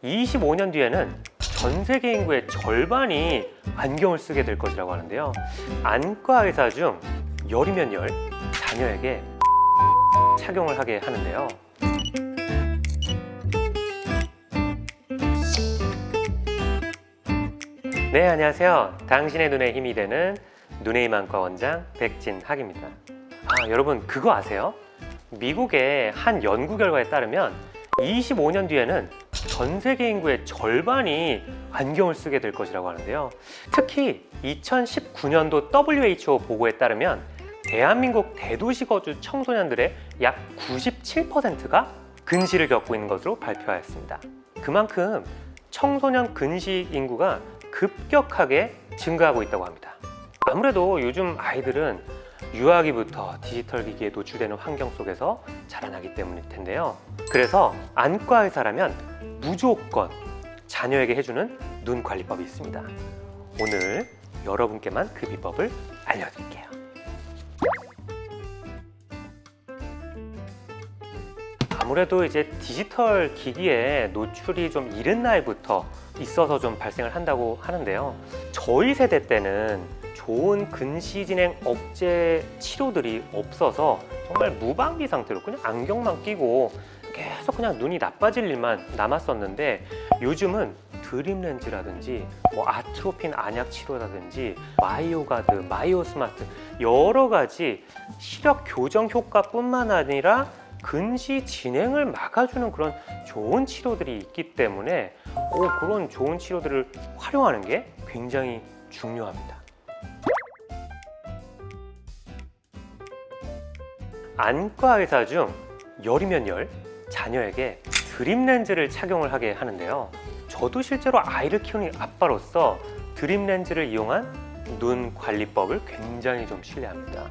25년 뒤에는 전 세계 인구의 절반이 안경을 쓰게 될 것이라고 하는데요. 안과 의사 중 열이면 열 자녀에게 착용을 하게 하는데요. 네, 안녕하세요. 당신의 눈에 힘이 되는 눈의 힘 안과 원장 백진학입니다. 여러분 그거 아세요? 미국의 한 연구 결과에 따르면 25년 뒤에는 전 세계 인구의 절반이 안경을 쓰게 될 것이라고 하는데요. 특히 2019년도 WHO 보고에 따르면 대한민국 대도시 거주 청소년들의 약 97%가 근시를 겪고 있는 것으로 발표하였습니다. 그만큼 청소년 근시 인구가 급격하게 증가하고 있다고 합니다. 아무래도 요즘 아이들은 유아기부터 디지털 기기에 노출되는 환경 속에서 자라나기 때문일 텐데요. 그래서 안과 의사라면 무조건 자녀에게 해주는 눈 관리법이 있습니다. 오늘 여러분께만 그 비법을 알려드릴게요. 아무래도 이제 디지털 기기에 노출이 좀 이른 나이부터 있어서 좀 발생을 한다고 하는데요. 저희 세대 때는 좋은 근시 진행 억제 치료들이 없어서 정말 무방비 상태로 그냥 안경만 끼고 계속 그냥 눈이 나빠질 일만 남았었는데, 요즘은 드림 렌즈라든지 아트로핀 안약 치료라든지 마이오가드, 마이오스마트 여러 가지 시력 교정 효과뿐만 아니라 근시 진행을 막아주는 그런 좋은 치료들이 있기 때문에 그런 좋은 치료들을 활용하는 게 굉장히 중요합니다. 안과 의사 중 열이면 열 자녀에게 드림 렌즈를 착용을 하게 하는데요. 저도 실제로 아이를 키우는 아빠로서 드림 렌즈를 이용한 눈 관리법을 굉장히 좀 신뢰합니다.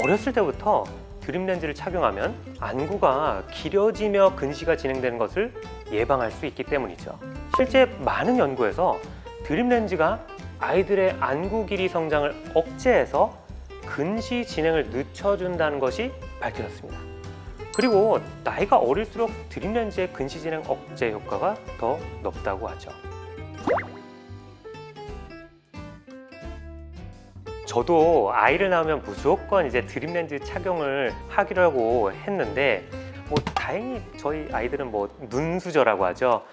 어렸을 때부터 드림 렌즈를 착용하면 안구가 길어지며 근시가 진행되는 것을 예방할 수 있기 때문이죠. 실제 많은 연구에서 드림 렌즈가 아이들의 안구 길이 성장을 억제해서 근시 진행을 늦춰준다는 것이 밝혀졌습니다. 그리고 나이가 어릴수록 드림 렌즈의 근시 진행 억제 효과가 더 높다고 하죠. 저도 아이를 낳으면 무조건 이제 드림 렌즈 착용을 하기로 했는데 다행히 저희 아이들은 눈수저라고 하죠.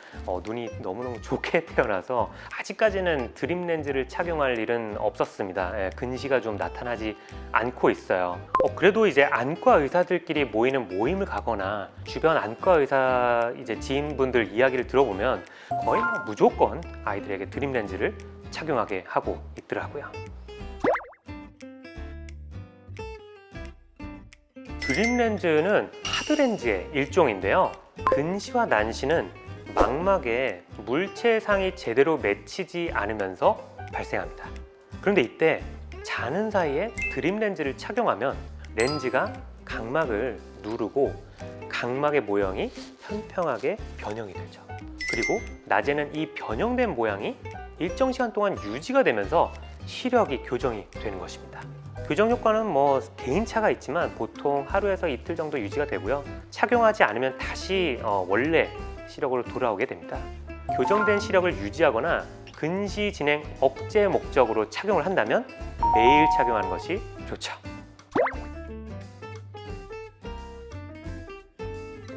눈이 너무너무 좋게 태어나서 아직까지는 드림 렌즈를 착용할 일은 없었습니다. 근시가 좀 나타나지 않고 있어요. 그래도 이제 안과 의사들끼리 모이는 모임을 가거나 주변 안과 의사 이제 지인분들 이야기를 들어보면 거의 무조건 아이들에게 드림 렌즈를 착용하게 하고 있더라고요. 드림 렌즈는 하드 렌즈의 일종인데요. 근시와 난시는 망막에 물체상이 제대로 맺히지 않으면서 발생합니다. 그런데 이때 자는 사이에 드림 렌즈를 착용하면 렌즈가 각막을 누르고 각막의 모형이 평평하게 변형이 되죠. 그리고 낮에는 이 변형된 모양이 일정 시간 동안 유지가 되면서 시력이 교정이 되는 것입니다. 교정 효과는 개인차가 있지만 보통 하루에서 이틀 정도 유지가 되고요. 착용하지 않으면 다시 원래 시력으로 돌아오게 됩니다. 교정된 시력을 유지하거나 근시 진행 억제 목적으로 착용을 한다면 매일 착용하는 것이 좋죠.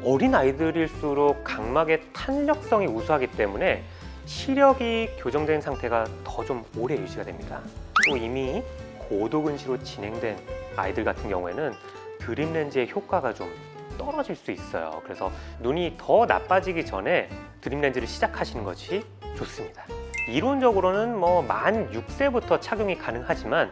어린 아이들일수록 각막의 탄력성이 우수하기 때문에 시력이 교정된 상태가 더 좀 오래 유지가 됩니다. 또 이미 고도근시로 진행된 아이들 같은 경우에는 드림 렌즈의 효과가 좀 떨어질 수 있어요. 그래서 눈이 더 나빠지기 전에 드림 렌즈를 시작하시는 것이 좋습니다. 이론적으로는 만 6세부터 착용이 가능하지만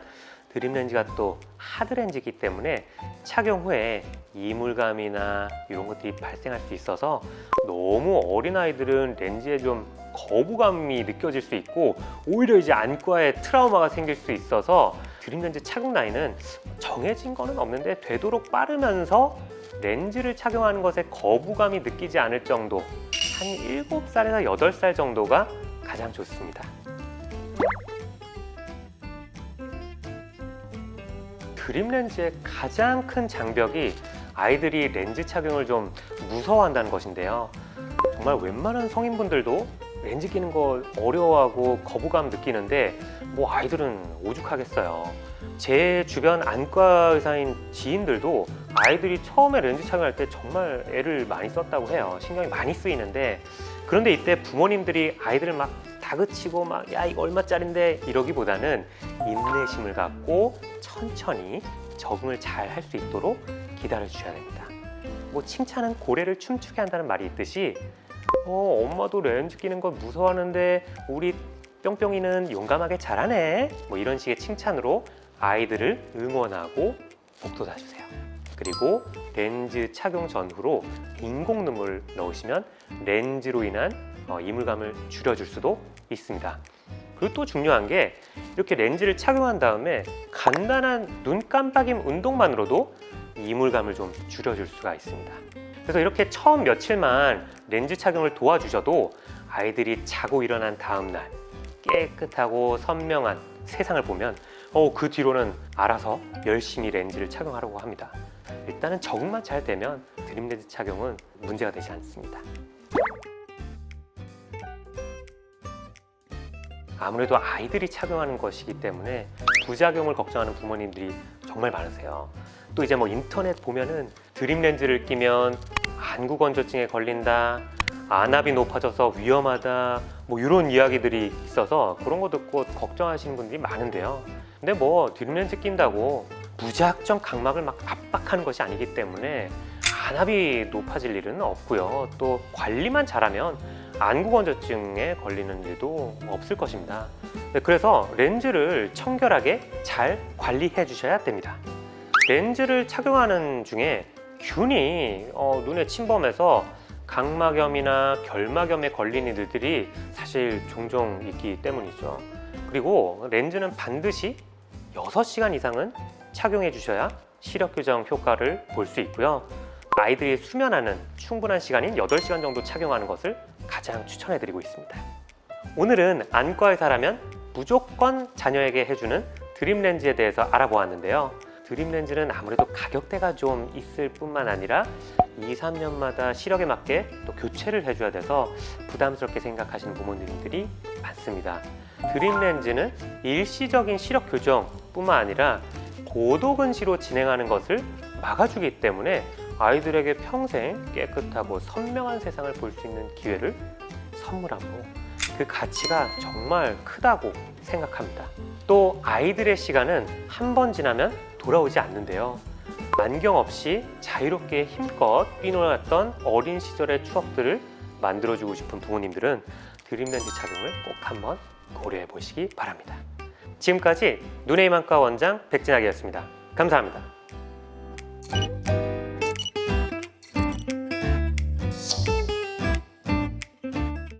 드림 렌즈가 또 하드 렌즈이기 때문에 착용 후에 이물감이나 이런 것들이 발생할 수 있어서 너무 어린 아이들은 렌즈에 좀 거부감이 느껴질 수 있고 오히려 이제 안과에 트라우마가 생길 수 있어서 드림 렌즈 착용 나이는 정해진 거는 없는데 되도록 빠르면서 렌즈를 착용하는 것에 거부감이 느끼지 않을 정도, 한 7살에서 8살 정도가 가장 좋습니다. 드림 렌즈의 가장 큰 장벽이 아이들이 렌즈 착용을 좀 무서워한다는 것인데요. 정말 웬만한 성인분들도 렌즈 끼는 걸 어려워하고 거부감 느끼는데 뭐 아이들은 오죽하겠어요. 제 주변 안과 의사인 지인들도 아이들이 처음에 렌즈 착용할 때 정말 애를 많이 썼다고 해요. 신경이 많이 쓰이는데, 그런데 이때 부모님들이 아이들을 막 다그치고 막 야 이거 얼마짜린데 이러기보다는 인내심을 갖고 천천히 적응을 잘 할 수 있도록 기다려 주셔야 됩니다. 뭐 칭찬은 고래를 춤추게 한다는 말이 있듯이 엄마도 렌즈 끼는 걸 무서워하는데 우리 뿅뿅이는 용감하게 잘하네, 뭐 이런 식의 칭찬으로 아이들을 응원하고 북돋아 주세요. 그리고 렌즈 착용 전후로 인공 눈물을 넣으시면 렌즈로 인한 이물감을 줄여줄 수도 있습니다. 그리고 또 중요한 게 이렇게 렌즈를 착용한 다음에 간단한 눈 깜빡임 운동만으로도 이물감을 좀 줄여줄 수가 있습니다. 그래서 이렇게 처음 며칠만 렌즈 착용을 도와주셔도 아이들이 자고 일어난 다음 날 깨끗하고 선명한 세상을 보면 그 뒤로는 알아서 열심히 렌즈를 착용하려고 합니다. 일단은 적응만 잘 되면 드림 렌즈 착용은 문제가 되지 않습니다. 아무래도 아이들이 착용하는 것이기 때문에 부작용을 걱정하는 부모님들이 정말 많으세요. 또 이제 뭐 인터넷 보면은 드림 렌즈를 끼면 안구 건조증에 걸린다, 안압이 높아져서 위험하다, 뭐 이런 이야기들이 있어서 그런 거 듣고 걱정하시는 분들이 많은데요. 근데 뭐 드림 렌즈 낀다고 무작정 각막을 막 압박하는 것이 아니기 때문에 안압이 높아질 일은 없고요. 또 관리만 잘하면 안구 건조증에 걸리는 일도 없을 것입니다. 그래서 렌즈를 청결하게 잘 관리해 주셔야 됩니다. 렌즈를 착용하는 중에 균이 눈에 침범해서 각막염이나 결막염에 걸리는 일들이 사실 종종 있기 때문이죠. 그리고 렌즈는 반드시 6시간 이상은 착용해 주셔야 시력 교정 효과를 볼 수 있고요. 아이들이 수면하는 충분한 시간인 8시간 정도 착용하는 것을 가장 추천해 드리고 있습니다. 오늘은 안과의사라면 무조건 자녀에게 해주는 드림 렌즈에 대해서 알아보았는데요. 드림 렌즈는 아무래도 가격대가 좀 있을 뿐만 아니라 2, 3년마다 시력에 맞게 또 교체를 해줘야 돼서 부담스럽게 생각하시는 부모님들이 많습니다. 드림 렌즈는 일시적인 시력 교정 뿐만 아니라 고도근시로 진행하는 것을 막아주기 때문에 아이들에게 평생 깨끗하고 선명한 세상을 볼 수 있는 기회를 선물하므로 그 가치가 정말 크다고 생각합니다. 또 아이들의 시간은 한 번 지나면 돌아오지 않는데요. 안경 없이 자유롭게 힘껏 뛰놀았던 어린 시절의 추억들을 만들어주고 싶은 부모님들은 드림 렌즈 착용을 꼭 한번 고려해 보시기 바랍니다. 지금까지 눈의 힘 안과 원장 백진학이었습니다. 감사합니다.